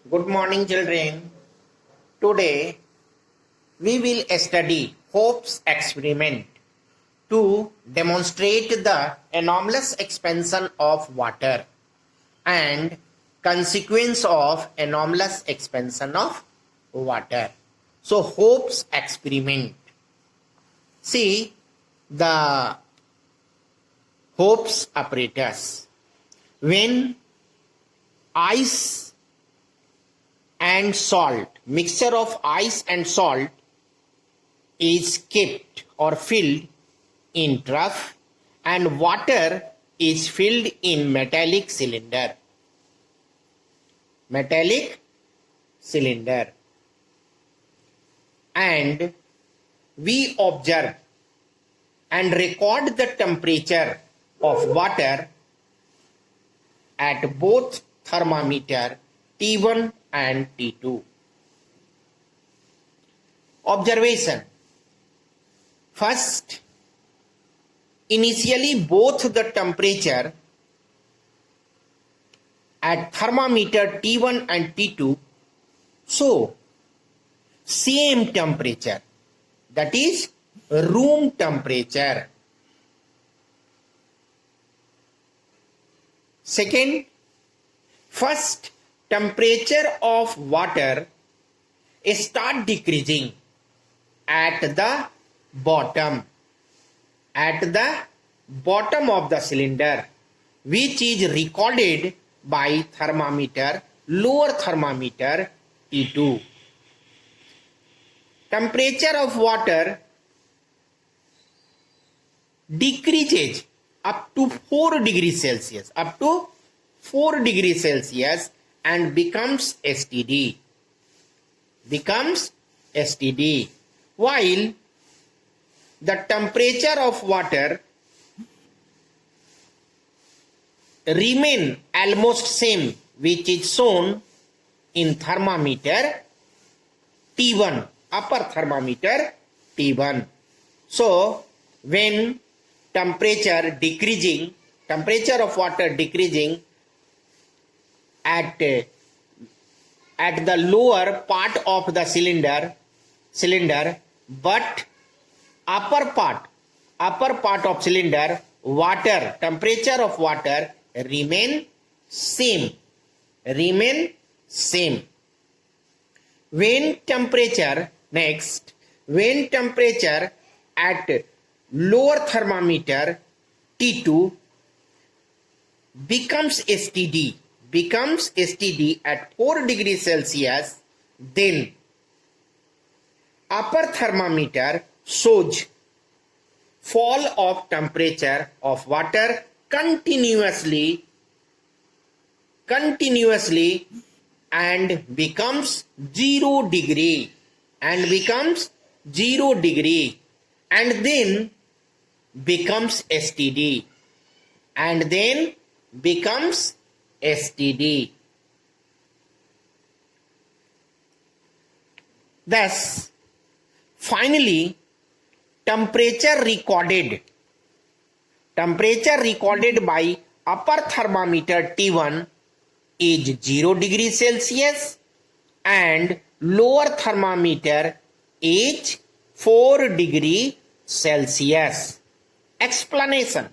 Good morning, children. Today we will study Hope's experiment to demonstrate the anomalous expansion of water and consequence of anomalous expansion of water. So, Hope's experiment. See the Hope's apparatus. When ice and salt, mixture of ice and salt is kept or filled in trough and water is filled in metallic cylinder. And we observe and record the temperature of water at both thermometer T1 and T2. Observation. First, initially both the temperature at thermometer T1 and T2 show same temperature, that is room temperature. Second, first temperature of water start decreasing at the bottom of the cylinder, which is recorded by thermometer, lower thermometer T2. Temperature of water decreases up to 4 degrees Celsius, and becomes STD. While the temperature of water remain almost same, which is shown in thermometer T1, upper thermometer T1. So when temperature of water decreasing at the lower part of the cylinder, but upper part of cylinder, temperature of water remain same. When temperature at lower thermometer T2 becomes STD at 4 degrees Celsius, then upper thermometer shows fall of temperature of water continuously and becomes 0 degree and then becomes STD. Thus, finally, temperature recorded by upper thermometer T1 is 0 degrees Celsius and lower thermometer is 4 degree Celsius. Explanation.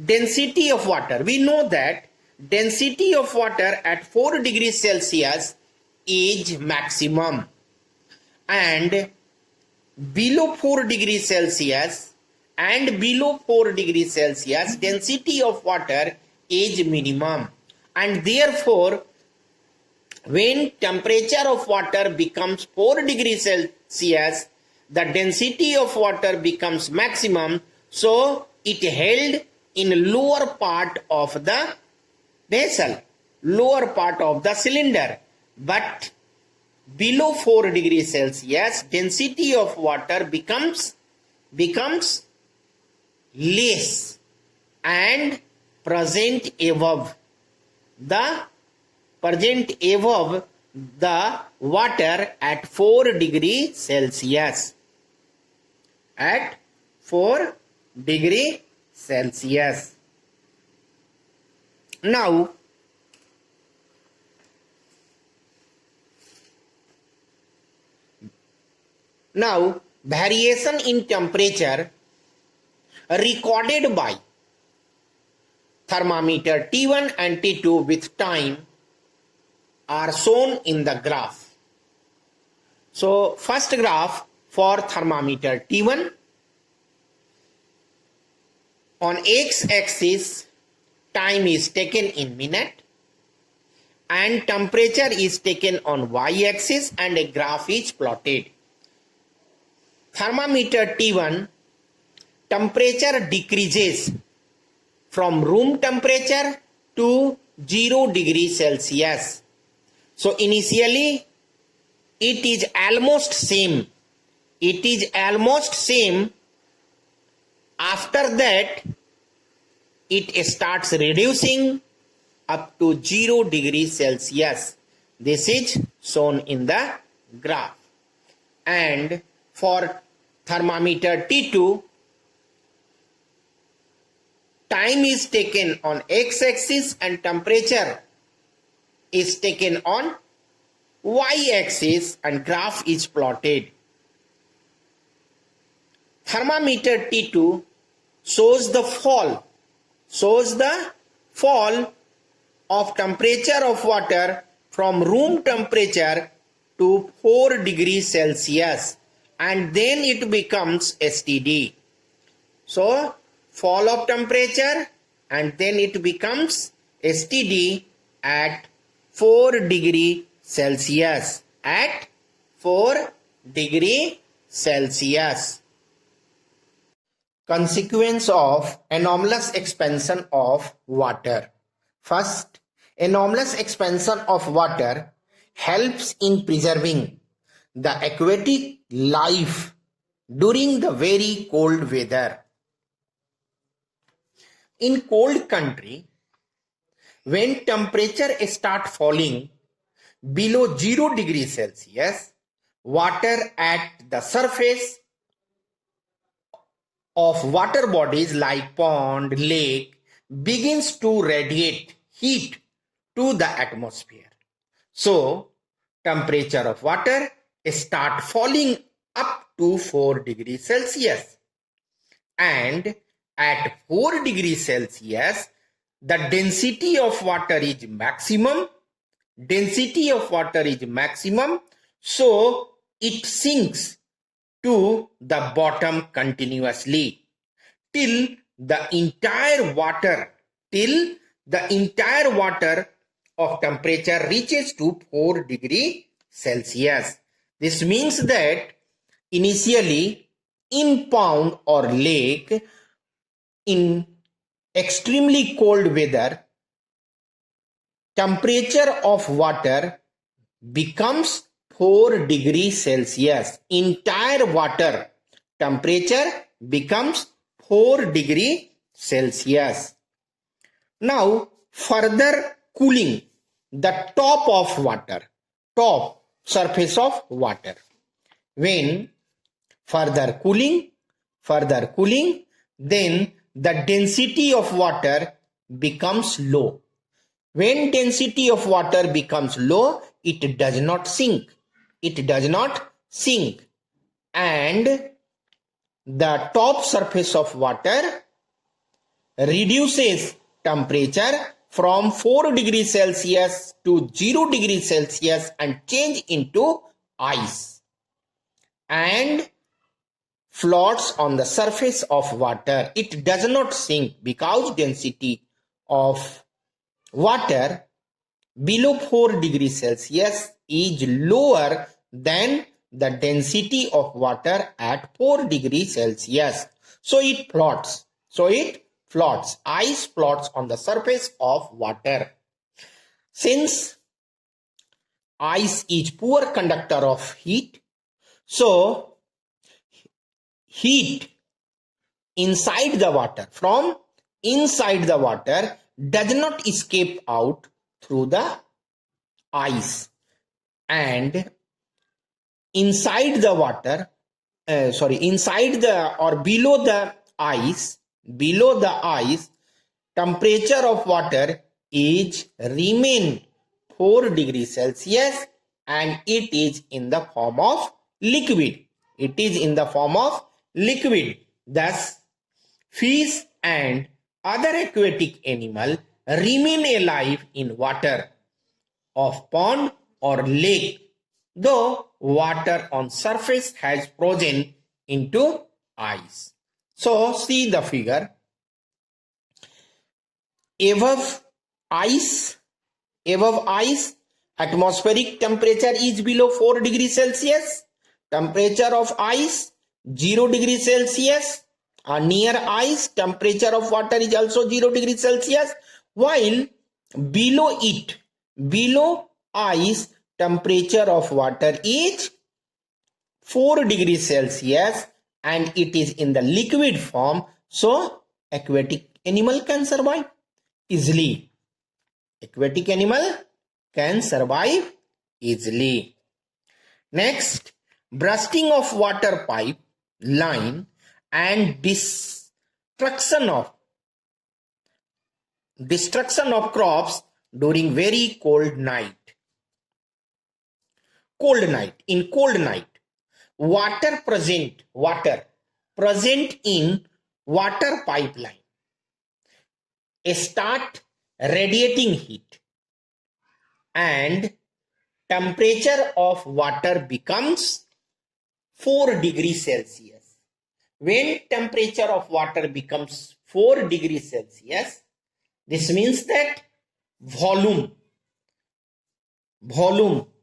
Density of water. We know that density of water at 4 degrees Celsius is maximum, and below 4 degrees Celsius density of water is minimum, and therefore when temperature of water becomes 4 degrees Celsius, the density of water becomes maximum, so it held in lower part of the vessel, lower part of the cylinder. But below 4 degrees Celsius, density of water becomes less and present above the water at 4 degrees Celsius. At 4 degrees Celsius. Now, Now, variation in temperature recorded by thermometer T1 and T2 with time are shown in the graph. So, first graph for thermometer T1. On x-axis, time is taken in minute and temperature is taken on y-axis and a graph is plotted. Thermometer T1, temperature decreases from room temperature to 0 degrees Celsius. So initially it is almost same. It is almost same. After that it starts reducing up to 0 degrees Celsius. This is shown in the graph. And for thermometer T2, time is taken on x-axis and temperature is taken on y-axis and graph is plotted. Thermometer T2 shows the fall of temperature of water from room temperature to 4 degrees Celsius, and then it becomes STD. So fall of temperature and then it becomes STD at 4 degree Celsius. At 4 degree Celsius. Consequence of anomalous expansion of water. First, anomalous expansion of water helps in preserving the aquatic life during the very cold weather. In cold country, when temperature start falling below 0 degrees Celsius, water at the surface of water bodies like pond, lake begins to radiate heat to the atmosphere. So, temperature of water start falling up to 4 degrees Celsius. And at 4 degrees Celsius, the density of water is maximum. So it sinks to the bottom continuously till the entire water of temperature reaches to 4 degrees Celsius. This means that initially in pond or lake, in extremely cold weather, temperature of water becomes 4 degrees Celsius. Entire water temperature becomes 4 degrees Celsius. Now, further cooling the top surface of water. When further cooling, then the density of water becomes low. When density of water becomes low, it does not sink. And the top surface of water reduces temperature from 4 degrees Celsius to 0 degrees Celsius and change into ice and floats on the surface of water. It does not sink because density of water below 4 degrees Celsius is lower than the density of water at 4 degrees Celsius. So it floats. Ice floats on the surface of water. Since ice is poor conductor of heat, so heat inside the water, from inside the water, does not escape out through the ice, and inside the water, below the ice, temperature of water is remain 4 degrees Celsius and it is in the form of liquid. It is in the form of liquid. Thus, fish and other aquatic animal remain alive in water of pond or lake, though water on surface has frozen into ice. So see the figure. Above ice, atmospheric temperature is below 4 degrees Celsius. Temperature of ice 0 degrees Celsius. Near ice, temperature of water is also 0 degrees Celsius. While below it, below ice, temperature of water is 4 degrees Celsius and it is in the liquid form. So aquatic animal can survive easily. Aquatic animal can survive easily. Next, bursting of water pipe line and destruction of crops during very cold night. In cold night, water present in water pipeline start radiating heat and temperature of water becomes 4 degrees Celsius. When temperature of water becomes 4 degrees Celsius, this means that volume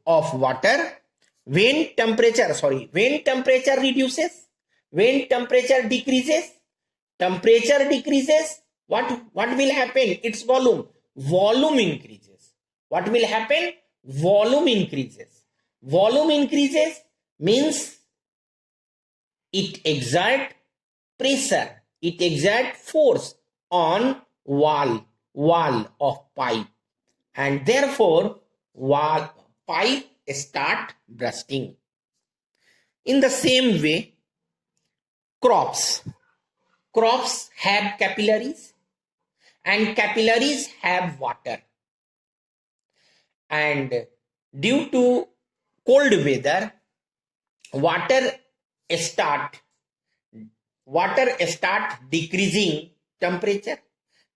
of water, when temperature decreases, what will happen? Its volume increases. What will happen? Volume increases means it exert pressure, it exert force on wall of pipe, and therefore pipe start bursting. In the same way, crops have capillaries and capillaries have water, and due to cold weather, water start decreasing temperature.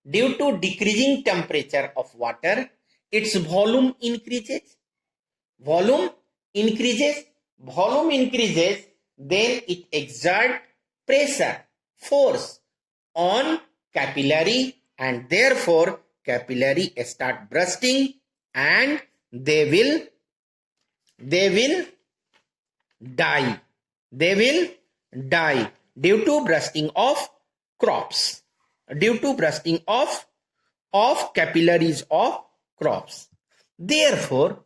Due to decreasing temperature of water, its volume increases, then it exerts pressure, force on capillary, and therefore capillary start bursting and they will die due to bursting of crops, due to bursting of capillaries of crops. Therefore,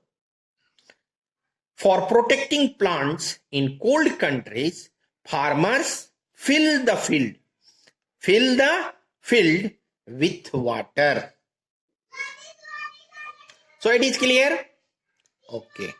for protecting plants in cold countries, farmers fill the field with water. So it is clear? Okay.